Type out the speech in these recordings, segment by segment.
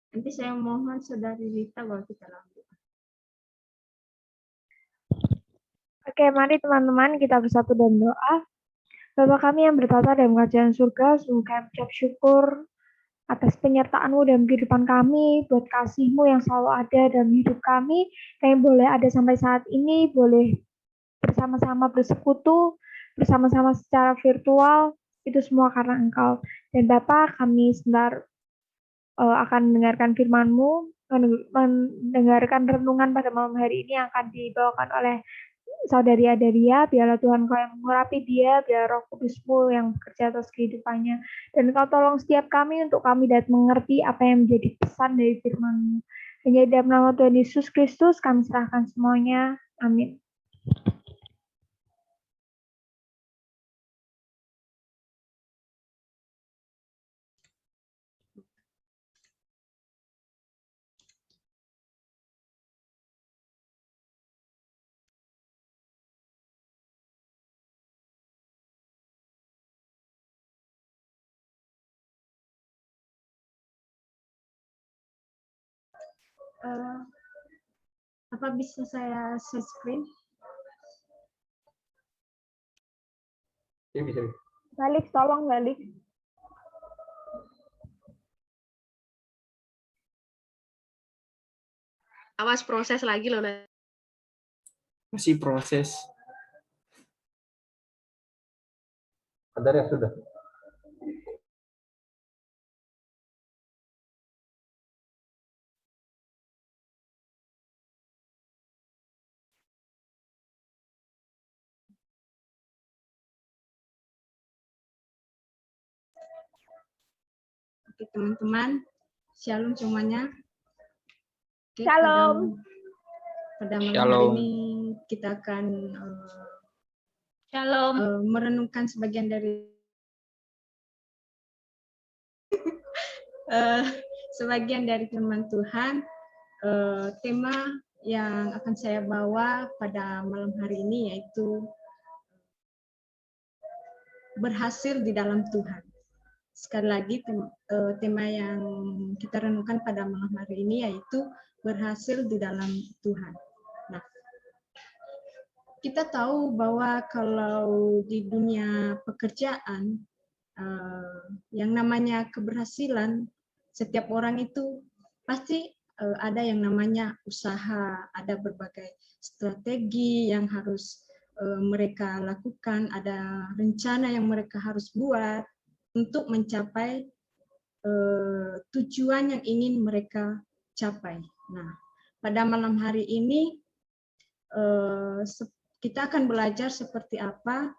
Nanti saya mohon Saudari Rita bahwa kita lanjut. Oke, mari teman-teman kita bersatu dalam doa. Bapa kami yang bertata dalam kerajaan surga, sungguh kami ucap syukur atas penyertaan-Mu dalam kehidupan kami, buat kasih-Mu yang selalu ada dalam hidup kami. Kami boleh ada sampai saat ini, boleh bersama-sama bersekutu, bersama-sama secara virtual, itu semua karena Engkau. Dan Bapa, kami sebentar akan mendengarkan firman-Mu, mendengarkan renungan pada malam hari ini yang akan dibawakan oleh Saudari Adaria. Biarlah Tuhan Kau yang mengurapi dia, biar Roh Kudus-Mu yang bekerja atas kehidupannya. Dan Kau tolong setiap kami untuk kami dapat mengerti apa yang menjadi pesan dari firman-Mu. Hanya dalam nama Tuhan Yesus Kristus kami serahkan semuanya. Amin. Apa bisa saya share screen? Ya, bisa. Balik, tolong balik. Awas proses lagi loh. Masih proses. Bentar ya, sudah. Oke, teman-teman. Shalom semuanya. Oke, Shalom. Pada malam hari Shalom. ini kita akan Shalom. merenungkan sebagian dari sebagian dari firman Tuhan. Tema yang akan saya bawa pada malam hari ini yaitu berhasil di dalam Tuhan. Sekali lagi tema yang kita renungkan pada malam hari ini yaitu berhasil di dalam Tuhan. Nah, kita tahu bahwa kalau di dunia pekerjaan yang namanya keberhasilan, setiap orang itu pasti ada yang namanya usaha, ada berbagai strategi yang harus mereka lakukan, ada rencana yang mereka harus buat untuk mencapai tujuan yang ingin mereka capai. Nah, pada malam hari ini kita akan belajar seperti apa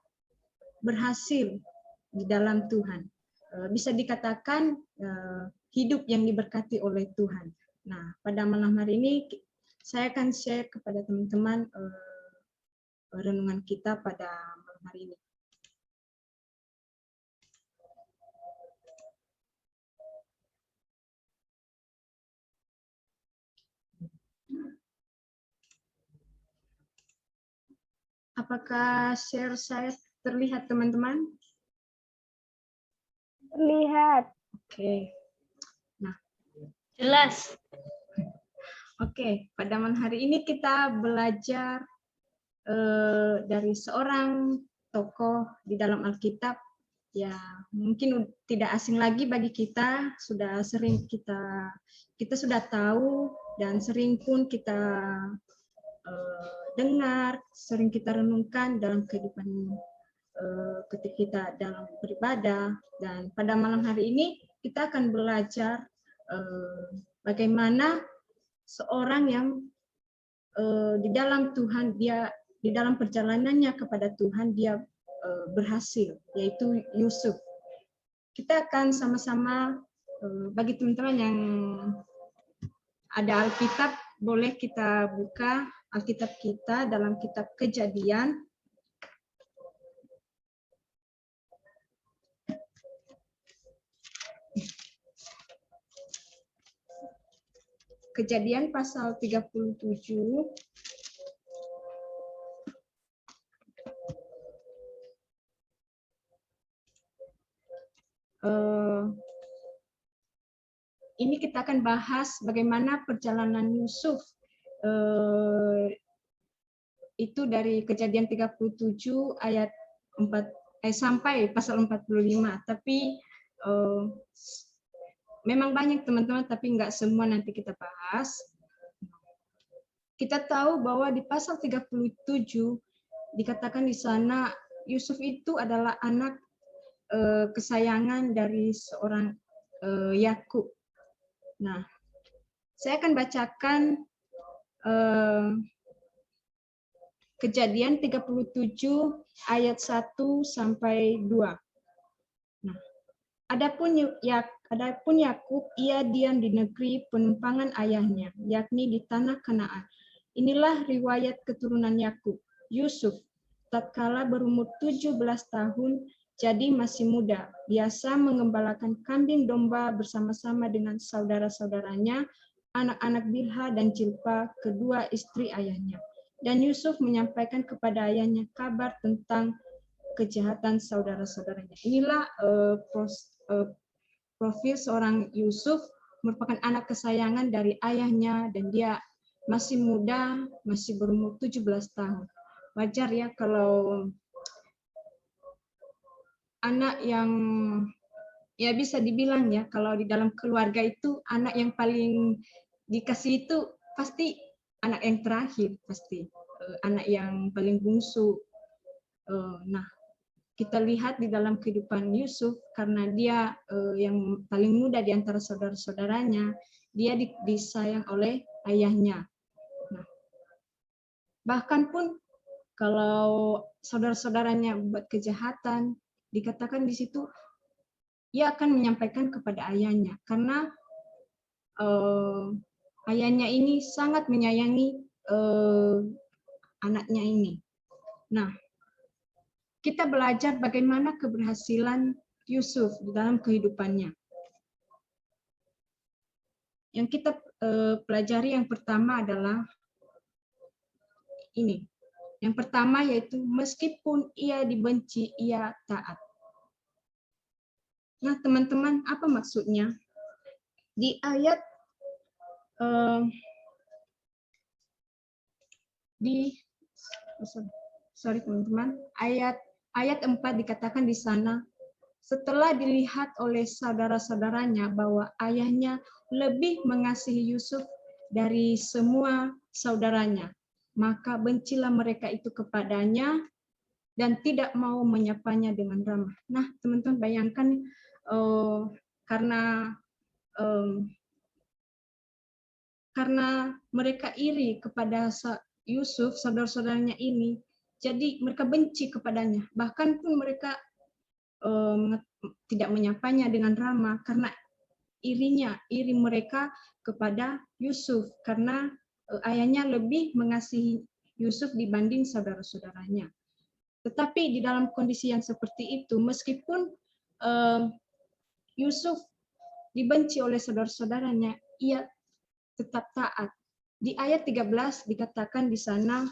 berhasil di dalam Tuhan. Bisa dikatakan hidup yang diberkati oleh Tuhan. Nah, pada malam hari ini saya akan share kepada teman-teman renungan kita pada malam hari ini. Apakah share saya terlihat, teman-teman? Lihat. Oke. Nah, Jelas. Oke, pada malam hari ini kita belajar dari seorang tokoh di dalam Alkitab. Ya, mungkin tidak asing lagi bagi kita, sudah sering kita sudah tahu dan sering pun kita dengar, sering kita renungkan dalam kehidupan ketika kita dalam beribadah. Dan pada malam hari ini kita akan belajar bagaimana seorang yang di dalam Tuhan, dia di dalam perjalanannya kepada Tuhan dia berhasil, yaitu Yusuf. Kita akan sama-sama bagi teman-teman yang ada Alkitab, boleh kita buka Alkitab kita dalam kitab Kejadian. Kejadian pasal 37. ini kita akan bahas bagaimana perjalanan Yusuf itu dari Kejadian 37 ayat 4 sampai pasal 45. Tapi memang banyak teman-teman, tapi nggak semua nanti kita bahas. Kita tahu bahwa di pasal 37 dikatakan di sana Yusuf itu adalah anak kesayangan dari seorang Yakub. Nah, saya akan bacakan Kejadian 37 ayat 1 sampai 2. Nah, adapun Yakub, ia diam di negeri penumpangan ayahnya, yakni di tanah Kanaan. Inilah riwayat keturunan Yakub. Yusuf, tatkala berumur 17 tahun, jadi masih muda, biasa mengembalakan kambing domba bersama-sama dengan saudara-saudaranya, anak-anak Bilha dan Jilpa, kedua istri ayahnya. Dan Yusuf menyampaikan kepada ayahnya kabar tentang kejahatan saudara-saudaranya. Inilah profil seorang Yusuf, merupakan anak kesayangan dari ayahnya, dan dia masih muda, masih berumur 17 tahun. Wajar ya kalau anak yang ya bisa dibilang ya, kalau di dalam keluarga itu anak yang paling dikasih itu pasti anak yang terakhir, pasti anak yang paling bungsu. Nah, kita lihat di dalam kehidupan Yusuf, karena dia yang paling muda di antara saudara-saudaranya, dia disayang oleh ayahnya. Nah, bahkan pun kalau saudara-saudaranya buat kejahatan, dikatakan di situ ia akan menyampaikan kepada ayahnya, karena ayahnya ini sangat menyayangi anaknya ini. Nah, kita belajar bagaimana keberhasilan Yusuf di dalam kehidupannya. Yang kita pelajari yang pertama adalah ini. Yang pertama yaitu meskipun ia dibenci, ia taat. Nah, teman-teman, apa maksudnya? Di ayat teman-teman, ayat 4 dikatakan di sana, setelah dilihat oleh saudara-saudaranya bahwa ayahnya lebih mengasihi Yusuf dari semua saudaranya, maka bencilah mereka itu kepadanya dan tidak mau menyapanya dengan ramah. Nah, teman-teman bayangkan karena mereka iri kepada Yusuf, saudara-saudaranya ini, jadi mereka benci kepadanya. Bahkan pun mereka tidak menyapanya dengan ramah karena iri mereka kepada Yusuf, karena ayahnya lebih mengasihi Yusuf dibanding saudara-saudaranya. Tetapi di dalam kondisi yang seperti itu, meskipun Yusuf dibenci oleh saudara-saudaranya, ia tetap taat. Di ayat 13 dikatakan di sana,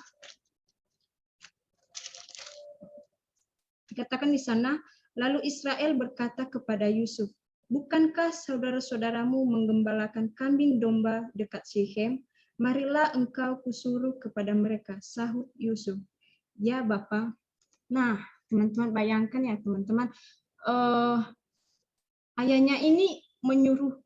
lalu Israel berkata kepada Yusuf, bukankah saudara-saudaramu menggembalakan kambing domba dekat Syekhem? Marilah engkau kusuruh kepada mereka, sahut Yusuf. Ya Bapa. Nah, teman-teman bayangkan ya teman-teman, ayahnya ini menyuruh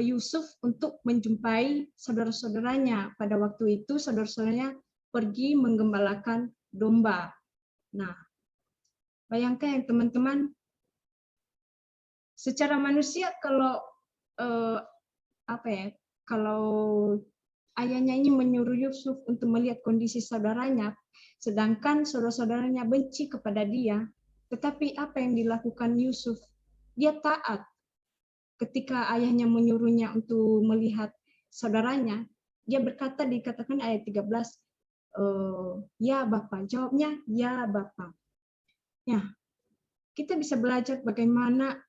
Yusuf untuk menjumpai saudara-saudaranya. Pada waktu itu saudara-saudaranya pergi menggembalakan domba. Nah, bayangkan ya teman-teman, secara manusia kalau kalau ayahnya ini menyuruh Yusuf untuk melihat kondisi saudaranya, sedangkan saudara-saudaranya benci kepada dia, tetapi apa yang dilakukan Yusuf? Dia taat. Ketika ayahnya menyuruhnya untuk melihat saudaranya, dia berkata, dikatakan ayat 13, ya Bapa, jawabnya ya Bapa. Ya, kita bisa belajar bagaimana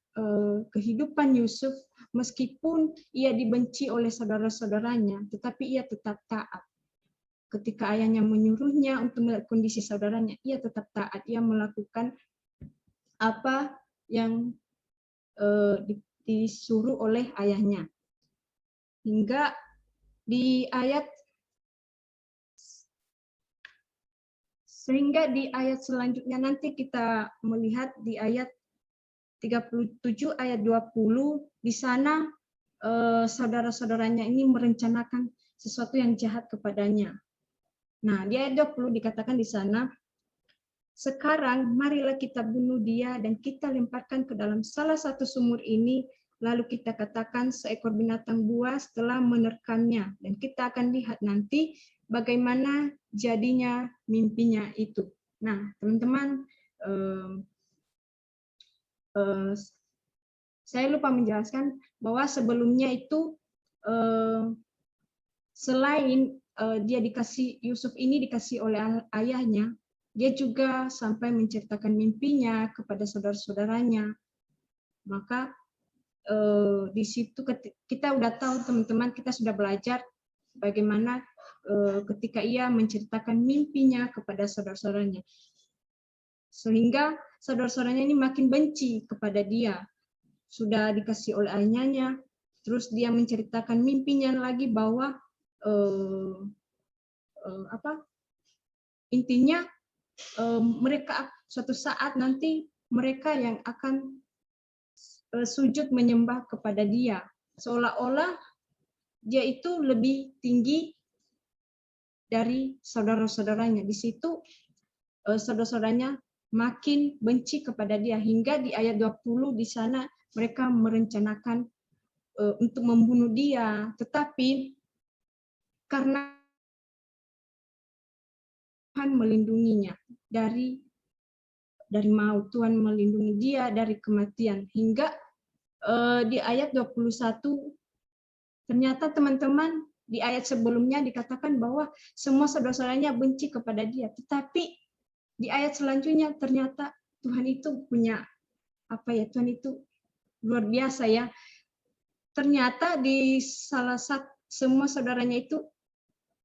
kehidupan Yusuf, meskipun ia dibenci oleh saudara-saudaranya, tetapi ia tetap taat. Ketika ayahnya menyuruhnya untuk melihat kondisi saudaranya, ia tetap taat. Ia melakukan apa yang disuruh oleh ayahnya. Hingga di ayat selanjutnya nanti kita melihat di ayat 37 ayat 20, di sana saudara-saudaranya ini merencanakan sesuatu yang jahat kepadanya. Nah, di ayat 20 dikatakan di sana, sekarang marilah kita bunuh dia dan kita lemparkan ke dalam salah satu sumur ini, lalu kita katakan seekor binatang buas telah menerkamnya, dan kita akan lihat nanti bagaimana jadinya mimpinya itu. Nah, teman-teman, saya lupa menjelaskan bahwa sebelumnya itu selain dia Yusuf ini dikasih oleh ayahnya, dia juga sampai menceritakan mimpinya kepada saudara-saudaranya. Maka di situ kita udah tahu, teman-teman, kita sudah belajar bagaimana ketika ia menceritakan mimpinya kepada saudara-saudaranya, sehingga saudara-saudaranya ini makin benci kepada dia. Sudah dikasih oleh ayahnya, terus dia menceritakan mimpinya lagi bahwa intinya mereka suatu saat nanti mereka yang akan sujud menyembah kepada dia, seolah-olah dia itu lebih tinggi dari saudara-saudaranya. Di situ saudara-saudaranya makin benci kepada dia, hingga di ayat 20 di sana mereka merencanakan untuk membunuh dia, tetapi karena Tuhan melindunginya dari maut, Tuhan melindungi dia dari kematian, hingga di ayat 21 ternyata, teman-teman, di ayat sebelumnya dikatakan bahwa semua saudara-saudaranya benci kepada dia, tetapi di ayat selanjutnya ternyata Tuhan itu punya Tuhan itu luar biasa ya. Ternyata di salah satu semua saudaranya itu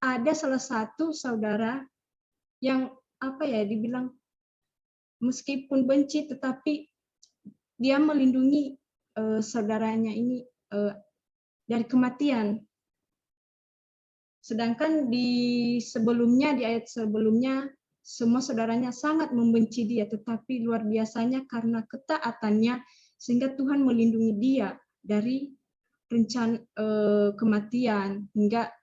ada salah satu saudara yang dibilang meskipun benci tetapi dia melindungi saudaranya ini dari kematian. Sedangkan di ayat sebelumnya semua saudaranya sangat membenci dia, tetapi luar biasanya karena ketaatannya sehingga Tuhan melindungi dia dari rencana kematian. Hingga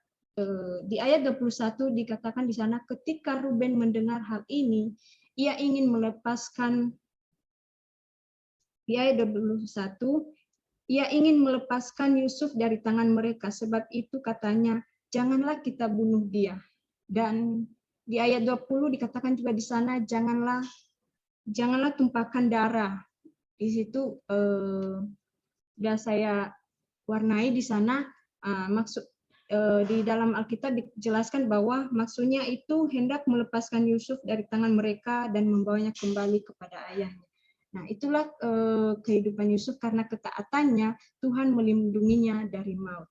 di ayat 21 dikatakan di sana, ketika Ruben mendengar hal ini, ia ingin melepaskan, di ayat 21, ia ingin melepaskan Yusuf dari tangan mereka, sebab itu katanya, janganlah kita bunuh dia. Dan di ayat 20 dikatakan juga di sana, janganlah tumpahkan darah. Di situ sudah saya warnai di sana, maksud di dalam Alkitab dijelaskan bahwa maksudnya itu hendak melepaskan Yusuf dari tangan mereka dan membawanya kembali kepada ayahnya. Nah, itulah kehidupan Yusuf, karena ketaatannya Tuhan melindunginya dari maut.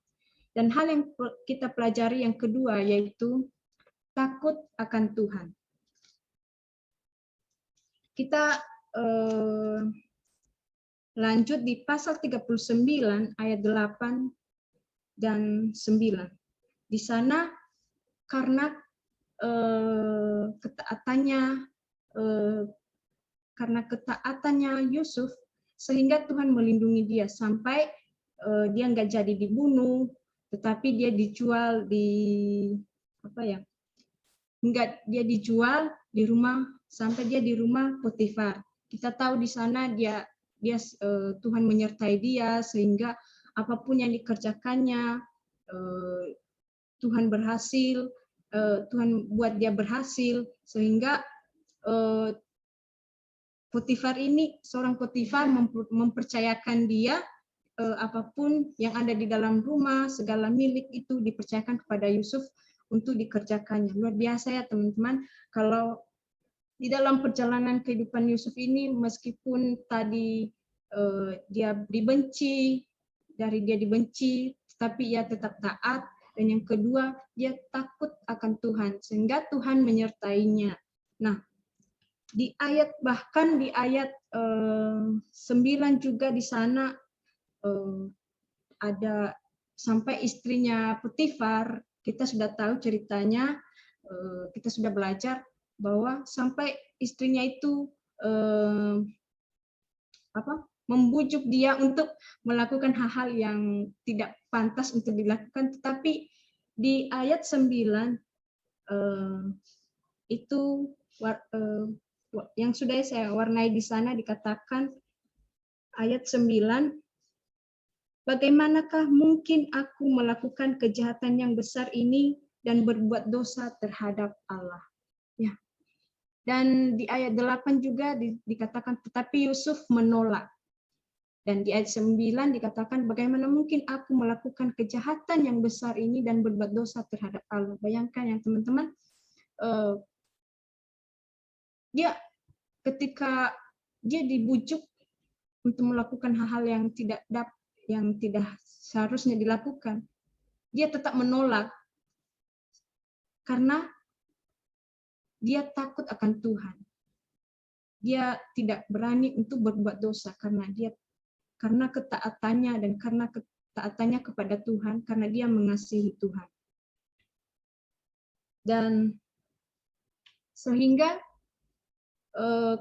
Dan hal yang kita pelajari yang kedua yaitu takut akan Tuhan. Kita lanjut di pasal 39 ayat 8 dan 9. Di sana karena ketaatannya Yusuf, sehingga Tuhan melindungi dia sampai dia nggak jadi dibunuh, tetapi dia dijual dia dijual di rumah, sampai dia di rumah Potifar. Kita tahu di sana Tuhan menyertai dia sehingga apapun yang dikerjakannya Tuhan buat dia berhasil, sehingga seorang Potifar mempercayakan dia apapun yang ada di dalam rumah, segala milik itu dipercayakan kepada Yusuf untuk dikerjakannya. Luar biasa ya teman-teman, kalau di dalam perjalanan kehidupan Yusuf ini, meskipun tadi dia dibenci, tetapi ia tetap taat. Dan yang kedua, dia takut akan Tuhan, sehingga Tuhan menyertainya. Nah, bahkan di ayat 9 juga di sana ada sampai istrinya Potifar, kita sudah tahu ceritanya, kita sudah belajar bahwa sampai istrinya itu membujuk dia untuk melakukan hal-hal yang tidak pantas untuk dilakukan. Tetapi di ayat 9 itu yang sudah saya warnai di sana dikatakan ayat 9, bagaimanakah mungkin aku melakukan kejahatan yang besar ini dan berbuat dosa terhadap Allah. Ya. Dan di ayat 8 juga dikatakan tetapi Yusuf menolak. Dan di ayat 9 dikatakan bagaimana mungkin aku melakukan kejahatan yang besar ini dan berbuat dosa terhadap Allah. Bayangkan ya teman-teman, dia ketika dia dibujuk untuk melakukan hal-hal yang tidak seharusnya dilakukan, dia tetap menolak karena dia takut akan Tuhan. Dia tidak berani untuk berbuat dosa karena ketaatannya dan karena ketaatannya kepada Tuhan, karena dia mengasihi Tuhan. Dan sehingga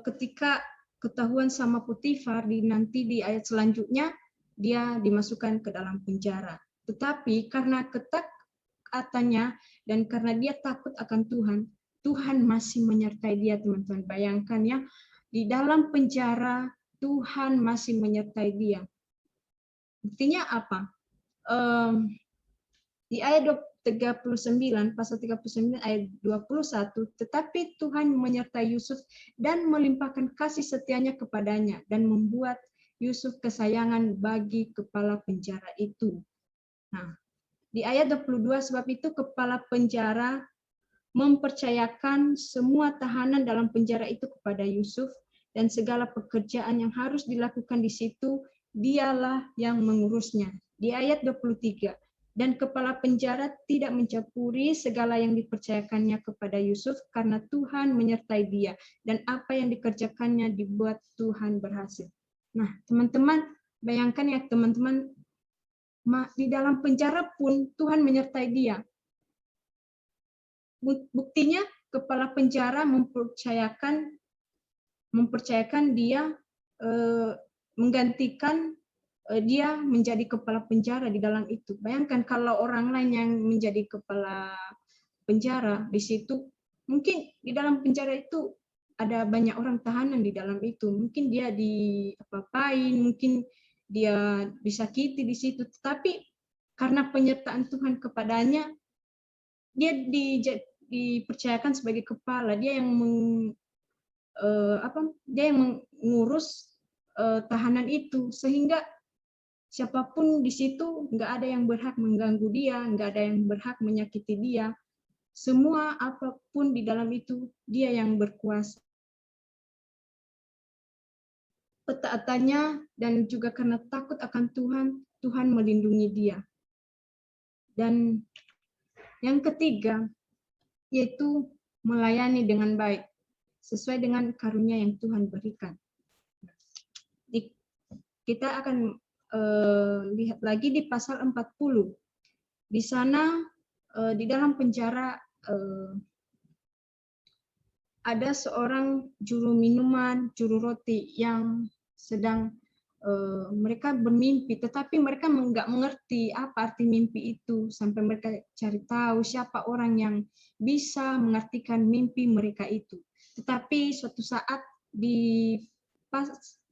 ketika ketahuan sama Potifar nanti di ayat selanjutnya, dia dimasukkan ke dalam penjara. Tetapi karena ketaatannya dan karena dia takut akan Tuhan, Tuhan masih menyertai dia, teman-teman. Bayangkan ya, di dalam penjara Tuhan masih menyertai dia. Buktinya apa? Di ayat 39, pasal 39 ayat 21, tetapi Tuhan menyertai Yusuf dan melimpahkan kasih setianya kepadanya dan membuat Yusuf kesayangan bagi kepala penjara itu. Nah, di ayat 22, sebab itu kepala penjara mempercayakan semua tahanan dalam penjara itu kepada Yusuf, dan segala pekerjaan yang harus dilakukan di situ, dialah yang mengurusnya. Di ayat 23, dan kepala penjara tidak mencampuri segala yang dipercayakannya kepada Yusuf, karena Tuhan menyertai dia, dan apa yang dikerjakannya dibuat Tuhan berhasil. Nah, teman-teman, bayangkan ya teman-teman, di dalam penjara pun Tuhan menyertai dia. Buktinya kepala penjara mempercayakan dia menggantikan dia menjadi kepala penjara di dalam itu. Bayangkan kalau orang lain yang menjadi kepala penjara di situ, mungkin di dalam penjara itu ada banyak orang tahanan di dalam itu. Mungkin dia diapa-apain, mungkin dia disakiti di situ. Tetapi karena penyertaan Tuhan kepadanya, dia dipercayakan sebagai kepala. Dia yang mengurus tahanan itu, sehingga siapapun di situ nggak ada yang berhak mengganggu dia, nggak ada yang berhak menyakiti dia. Semua apapun di dalam itu dia yang berkuasa. Ketaatannya dan juga karena takut akan Tuhan, Tuhan melindungi dia. Dan yang ketiga yaitu melayani dengan baik sesuai dengan karunia yang Tuhan berikan. Kita akan lihat lagi di pasal 40. Di sana di dalam penjara ada seorang juru minuman, juru roti yang sedang mereka bermimpi, tetapi mereka nggak mengerti apa arti mimpi itu sampai mereka cari tahu siapa orang yang bisa mengartikan mimpi mereka itu. Tetapi suatu saat di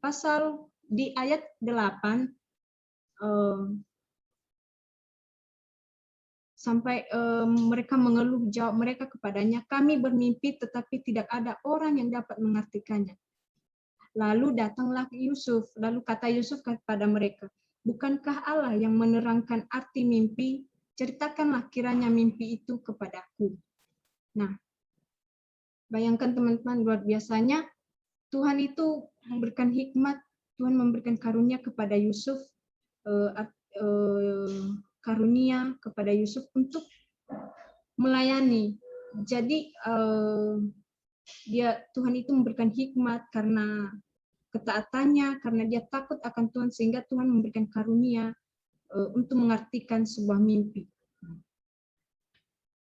pasal di ayat 8 sampai mereka mengeluh, jawab mereka kepadanya, kami bermimpi tetapi tidak ada orang yang dapat mengartikannya. Lalu datanglah Yusuf, lalu kata Yusuf kepada mereka, bukankah Allah yang menerangkan arti mimpi? Ceritakanlah kiranya mimpi itu kepadaku. Nah, bayangkan teman-teman, luar biasanya Tuhan itu memberikan hikmat, Tuhan memberikan karunia kepada Yusuf, karunia kepada Yusuf untuk melayani. Jadi Tuhan itu memberikan hikmat karena ketaatannya, karena dia takut akan Tuhan, sehingga Tuhan memberikan karunia untuk mengartikan sebuah mimpi.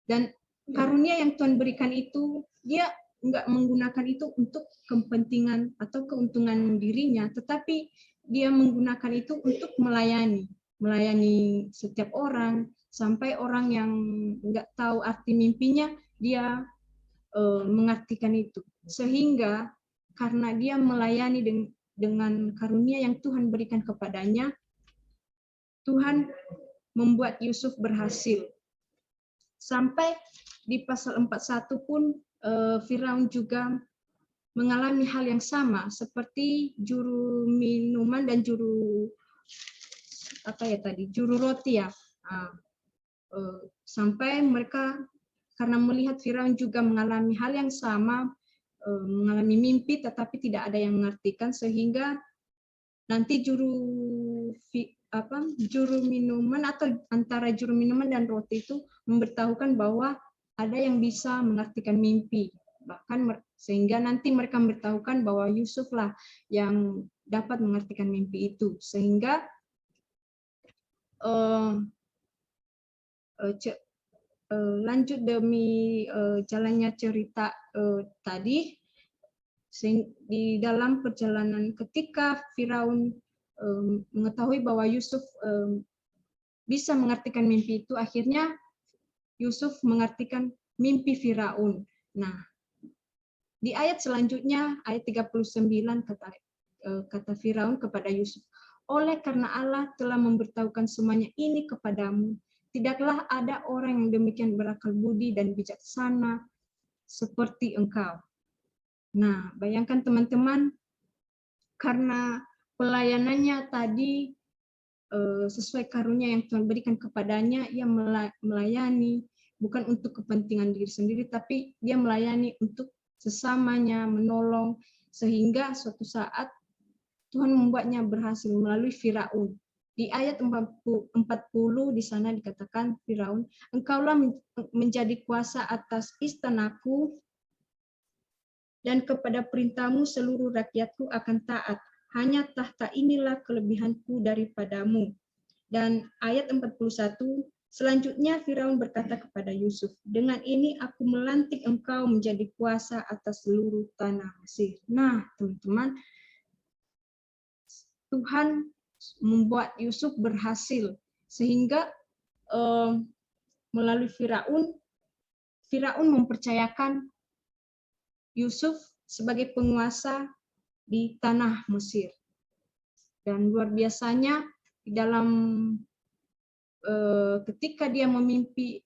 Dan karunia yang Tuhan berikan itu, dia nggak menggunakan itu untuk kepentingan atau keuntungan dirinya, tetapi dia menggunakan itu untuk melayani setiap orang, sampai orang yang nggak tahu arti mimpinya, dia mengartikan itu. Sehingga karena dia melayani dengan karunia yang Tuhan berikan kepadanya, Tuhan membuat Yusuf berhasil. Sampai di pasal 41 pun Firaun juga mengalami hal yang sama seperti juru minuman dan juru roti ya. Sampai mereka karena melihat Firaun juga mengalami hal yang sama, mengalami mimpi tetapi tidak ada yang mengartikan, sehingga nanti juru minuman atau antara juru minuman dan roti itu memberitahukan bahwa ada yang bisa mengartikan mimpi, bahkan sehingga nanti mereka memberitahukan bahwa Yusuf lah yang dapat mengartikan mimpi itu, sehingga lanjut demi jalannya cerita tadi, di dalam perjalanan ketika Firaun mengetahui bahwa Yusuf bisa mengartikan mimpi itu, akhirnya Yusuf mengartikan mimpi Firaun. Nah, di ayat selanjutnya, ayat 39, kata Firaun kepada Yusuf, oleh karena Allah telah memberitahukan semuanya ini kepadamu, tidaklah ada orang yang demikian berakal budi dan bijaksana seperti engkau. Nah, bayangkan teman-teman, karena pelayanannya tadi sesuai karunia yang Tuhan berikan kepadanya, ia melayani bukan untuk kepentingan diri sendiri, tapi dia melayani untuk sesamanya, menolong, sehingga suatu saat Tuhan membuatnya berhasil melalui Firaun. Di ayat 40 di sana dikatakan Firaun, engkaulah menjadi kuasa atas istanaku, dan kepada perintahmu seluruh rakyatku akan taat. Hanya tahta inilah kelebihanku daripadamu. Dan ayat 41, selanjutnya Firaun berkata kepada Yusuf, dengan ini aku melantik engkau menjadi kuasa atas seluruh tanah Mesir. Nah, teman-teman, Tuhan membuat Yusuf berhasil, sehingga melalui Firaun mempercayakan Yusuf sebagai penguasa di tanah Mesir. Dan luar biasanya di dalam ketika dia memimpi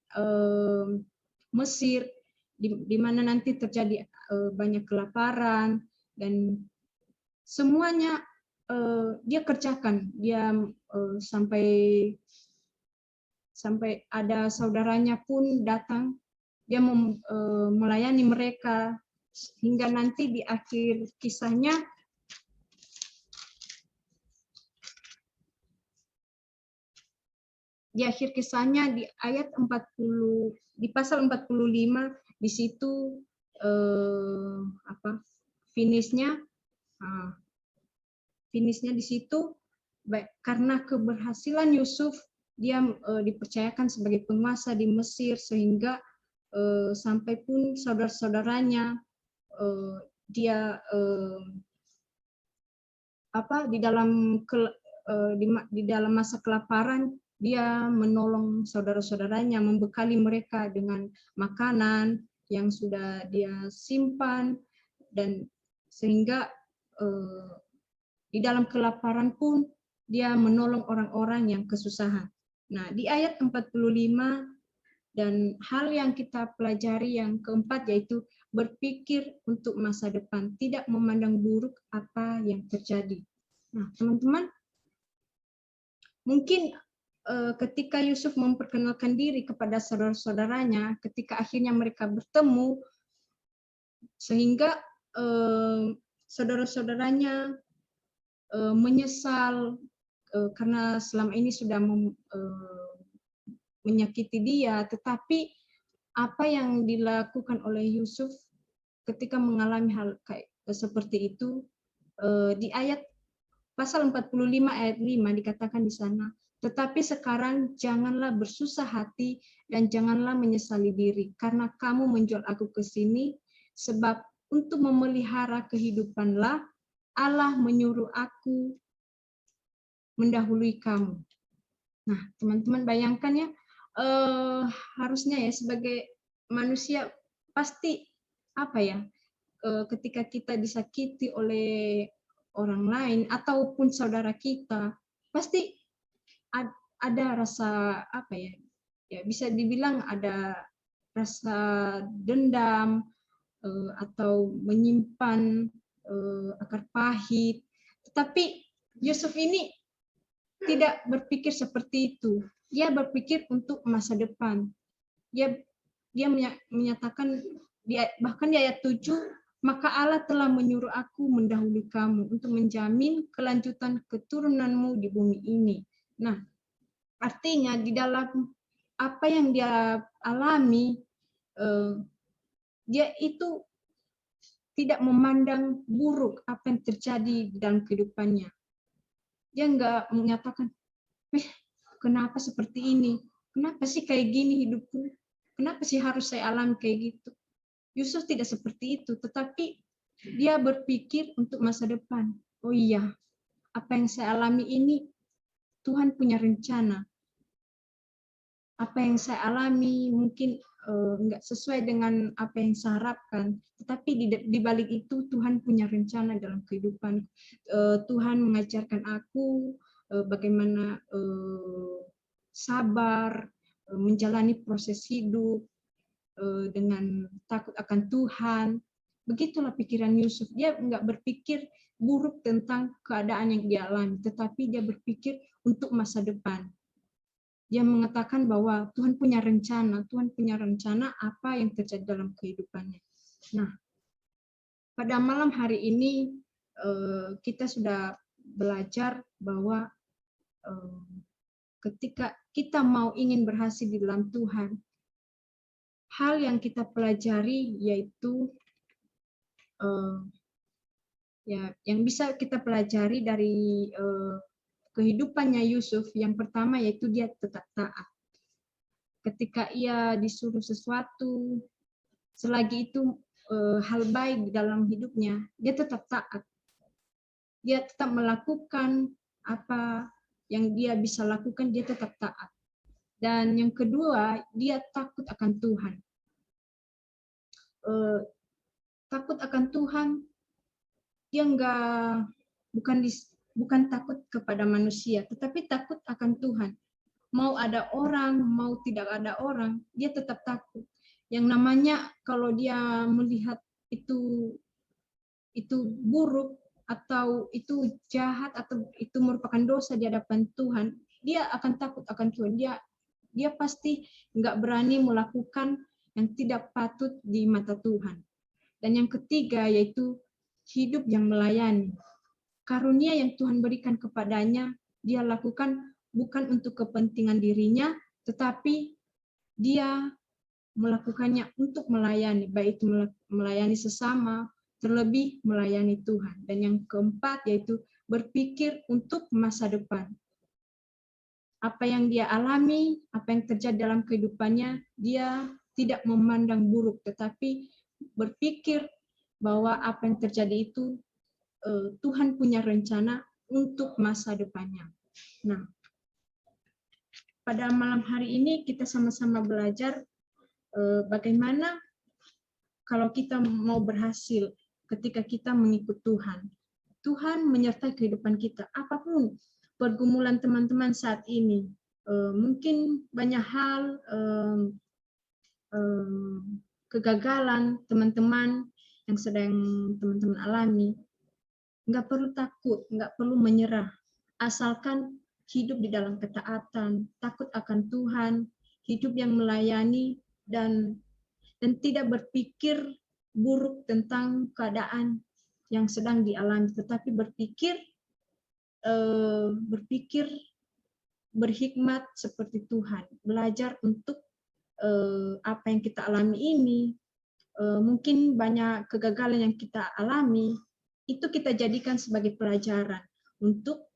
Mesir, di mana nanti terjadi banyak kelaparan, dan semuanya dia kerjakan. Dia sampai ada saudaranya pun datang, dia melayani mereka, hingga nanti di akhir kisahnya di ayat 40, di pasal 45, di situ finishnya di situ, karena keberhasilan Yusuf, dia dipercayakan sebagai penguasa di Mesir, sehingga sampai pun saudara-saudaranya dia di dalam masa kelaparan, dia menolong saudara-saudaranya, membekali mereka dengan makanan yang sudah dia simpan, dan sehingga di dalam kelaparan pun dia menolong orang-orang yang kesusahan. Nah, di ayat 45, dan hal yang kita pelajari yang keempat, yaitu berpikir untuk masa depan, tidak memandang buruk apa yang terjadi. Nah, teman-teman, mungkin ketika Yusuf memperkenalkan diri kepada saudara-saudaranya, ketika akhirnya mereka bertemu, sehingga saudara-saudaranya menyesal karena selama ini sudah menyakiti dia, tetapi apa yang dilakukan oleh Yusuf ketika mengalami hal kayak seperti itu, Di ayat pasal 45 ayat 5 dikatakan di sana, tetapi sekarang janganlah bersusah hati dan janganlah menyesali diri, karena kamu menjual aku ke sini, sebab untuk memelihara kehidupanlah Allah menyuruh aku mendahului kamu. Nah, teman-teman bayangkan ya, harusnya ya sebagai manusia pasti apa ya, ketika kita disakiti oleh orang lain ataupun saudara kita, pasti ada rasa apa ya, ya bisa dibilang ada rasa dendam atau menyimpan akar pahit. Tetapi Yusuf ini tidak berpikir seperti itu. Dia berpikir untuk masa depan. Dia menyatakan bahkan di ayat 7, maka Allah telah menyuruh aku mendahului kamu untuk menjamin kelanjutan keturunanmu di bumi ini. Nah, artinya di dalam apa yang dia alami, dia itu tidak memandang buruk apa yang terjadi di dalam kehidupannya. Dia nggak menyatakan, kenapa seperti ini? Kenapa sih kayak gini hidupku? Kenapa sih harus saya alami kayak gitu? Yusuf tidak seperti itu, tetapi dia berpikir untuk masa depan. Oh iya, apa yang saya alami ini, Tuhan punya rencana. Apa yang saya alami mungkin nggak sesuai dengan apa yang saya harapkan, tetapi di balik itu Tuhan punya rencana dalam kehidupan. Tuhan mengajarkan aku bagaimana sabar, menjalani proses hidup dengan takut akan Tuhan. Begitulah pikiran Yusuf. Dia nggak berpikir buruk tentang keadaan yang dia alami, tetapi dia berpikir untuk masa depan. Dia mengatakan bahwa Tuhan punya rencana apa yang terjadi dalam kehidupannya. Nah, pada malam hari ini kita sudah belajar bahwa ketika kita mau ingin berhasil di dalam Tuhan, hal yang kita pelajari yaitu yang bisa kita pelajari dari kehidupannya Yusuf, yang pertama yaitu dia tetap taat. Ketika ia disuruh sesuatu, selagi itu hal baik di dalam hidupnya, dia tetap taat. Dia tetap melakukan apa yang dia bisa lakukan, dia tetap taat. Dan yang kedua, dia takut akan Tuhan. Takut akan Tuhan, dia bukan takut kepada manusia, tetapi takut akan Tuhan. Mau ada orang, mau tidak ada orang, dia tetap takut. Yang namanya kalau dia melihat itu buruk atau itu jahat atau itu merupakan dosa di hadapan Tuhan, dia akan takut akan Tuhan. Dia pasti nggak berani melakukan yang tidak patut di mata Tuhan. Dan yang ketiga yaitu hidup yang melayani. Karunia yang Tuhan berikan kepadanya, dia lakukan bukan untuk kepentingan dirinya, tetapi dia melakukannya untuk melayani, baik itu melayani sesama, terlebih melayani Tuhan. Dan yang keempat yaitu berpikir untuk masa depan. Apa yang dia alami, apa yang terjadi dalam kehidupannya, dia tidak memandang buruk, tetapi berpikir bahwa apa yang terjadi itu Tuhan punya rencana untuk masa depannya. Nah, pada malam hari ini kita sama-sama belajar bagaimana kalau kita mau berhasil ketika kita mengikut Tuhan. Tuhan menyertai kehidupan kita, apapun pergumulan teman-teman saat ini. Mungkin banyak hal kegagalan teman-teman yang sedang teman-teman alami. Nggak perlu takut, nggak perlu menyerah. Asalkan hidup di dalam ketaatan, takut akan Tuhan, hidup yang melayani, dan tidak berpikir buruk tentang keadaan yang sedang dialami, tetapi berpikir berhikmat seperti Tuhan. Belajar untuk apa yang kita alami ini, mungkin banyak kegagalan yang kita alami, itu kita jadikan sebagai pelajaran untuk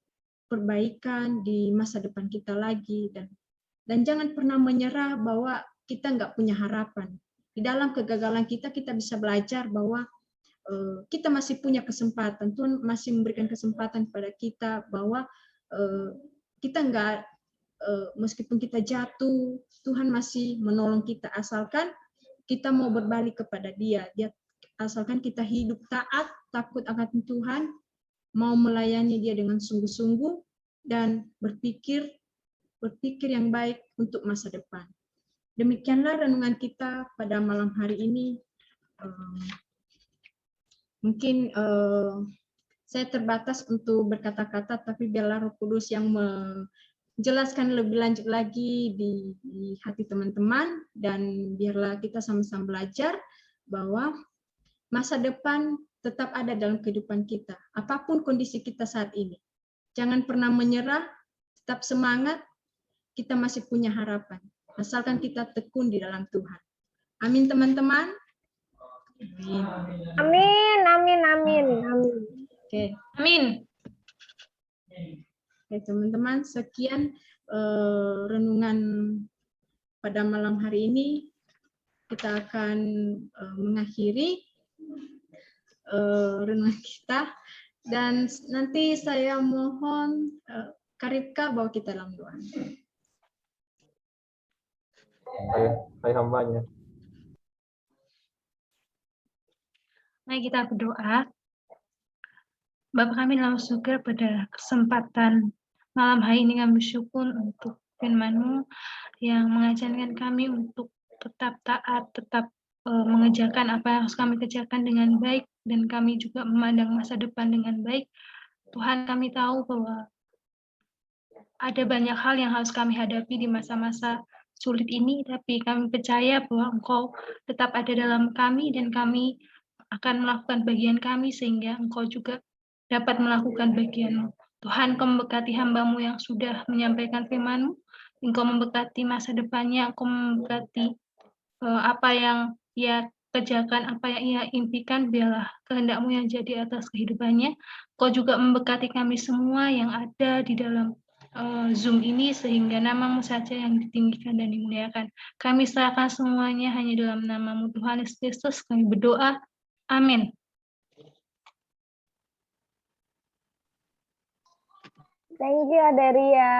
perbaikan di masa depan kita lagi, dan jangan pernah menyerah bahwa kita nggak punya harapan. Di dalam kegagalan kita bisa belajar bahwa kita masih punya kesempatan. Tuhan masih memberikan kesempatan kepada kita bahwa kita nggak, meskipun kita jatuh, Tuhan masih menolong kita asalkan kita mau berbalik kepada Dia. Asalkan kita hidup taat, takut akan Tuhan, mau melayani Dia dengan sungguh-sungguh, dan berpikir yang baik untuk masa depan. Demikianlah renungan kita pada malam hari ini. Mungkin saya terbatas untuk berkata-kata, tapi biarlah Roh Kudus yang menjelaskan lebih lanjut lagi di hati teman-teman, dan biarlah kita sama-sama belajar bahwa masa depan tetap ada dalam kehidupan kita, apapun kondisi kita saat ini. Jangan pernah menyerah, tetap semangat, kita masih punya harapan, asalkan kita tekun di dalam Tuhan. Amin, teman-teman. Amin, amin, amin, amin. Oke. Amin. Oke, teman-teman, sekian renungan pada malam hari ini. Kita akan mengakhiri renungan kita, dan nanti saya mohon Karipka bawa kita dalam doa. Saya hambanya. Mari kita berdoa. Bapa kami dalam surga, pada kesempatan malam hari ini kami bersyukur untuk firman-Mu yang mengajarkan kami untuk tetap taat, tetap mengerjakan apa yang harus kami kerjakan dengan baik, dan kami juga memandang masa depan dengan baik. Tuhan, kami tahu bahwa ada banyak hal yang harus kami hadapi di masa-masa sulit ini, tapi kami percaya bahwa Engkau tetap ada dalam kami, dan kami akan melakukan bagian kami sehingga Engkau juga dapat melakukan bagian-Mu. Tuhan, Engkau memberkati hamba-Mu yang sudah menyampaikan firman-Mu, Engkau memberkati masa depannya, Engkau memberkati apa yang ia kerjakan, apa yang ia impikan, biarlah kehendak-Mu yang jadi atas kehidupannya. Engkau juga memberkati kami semua yang ada di dalam Zoom ini, sehingga nama-Mu saja yang ditinggikan dan dimuliakan. Kami serahkan semuanya hanya dalam nama-Mu Tuhan Yesus Kristus, kami berdoa. Amin. Thank you, Adaria.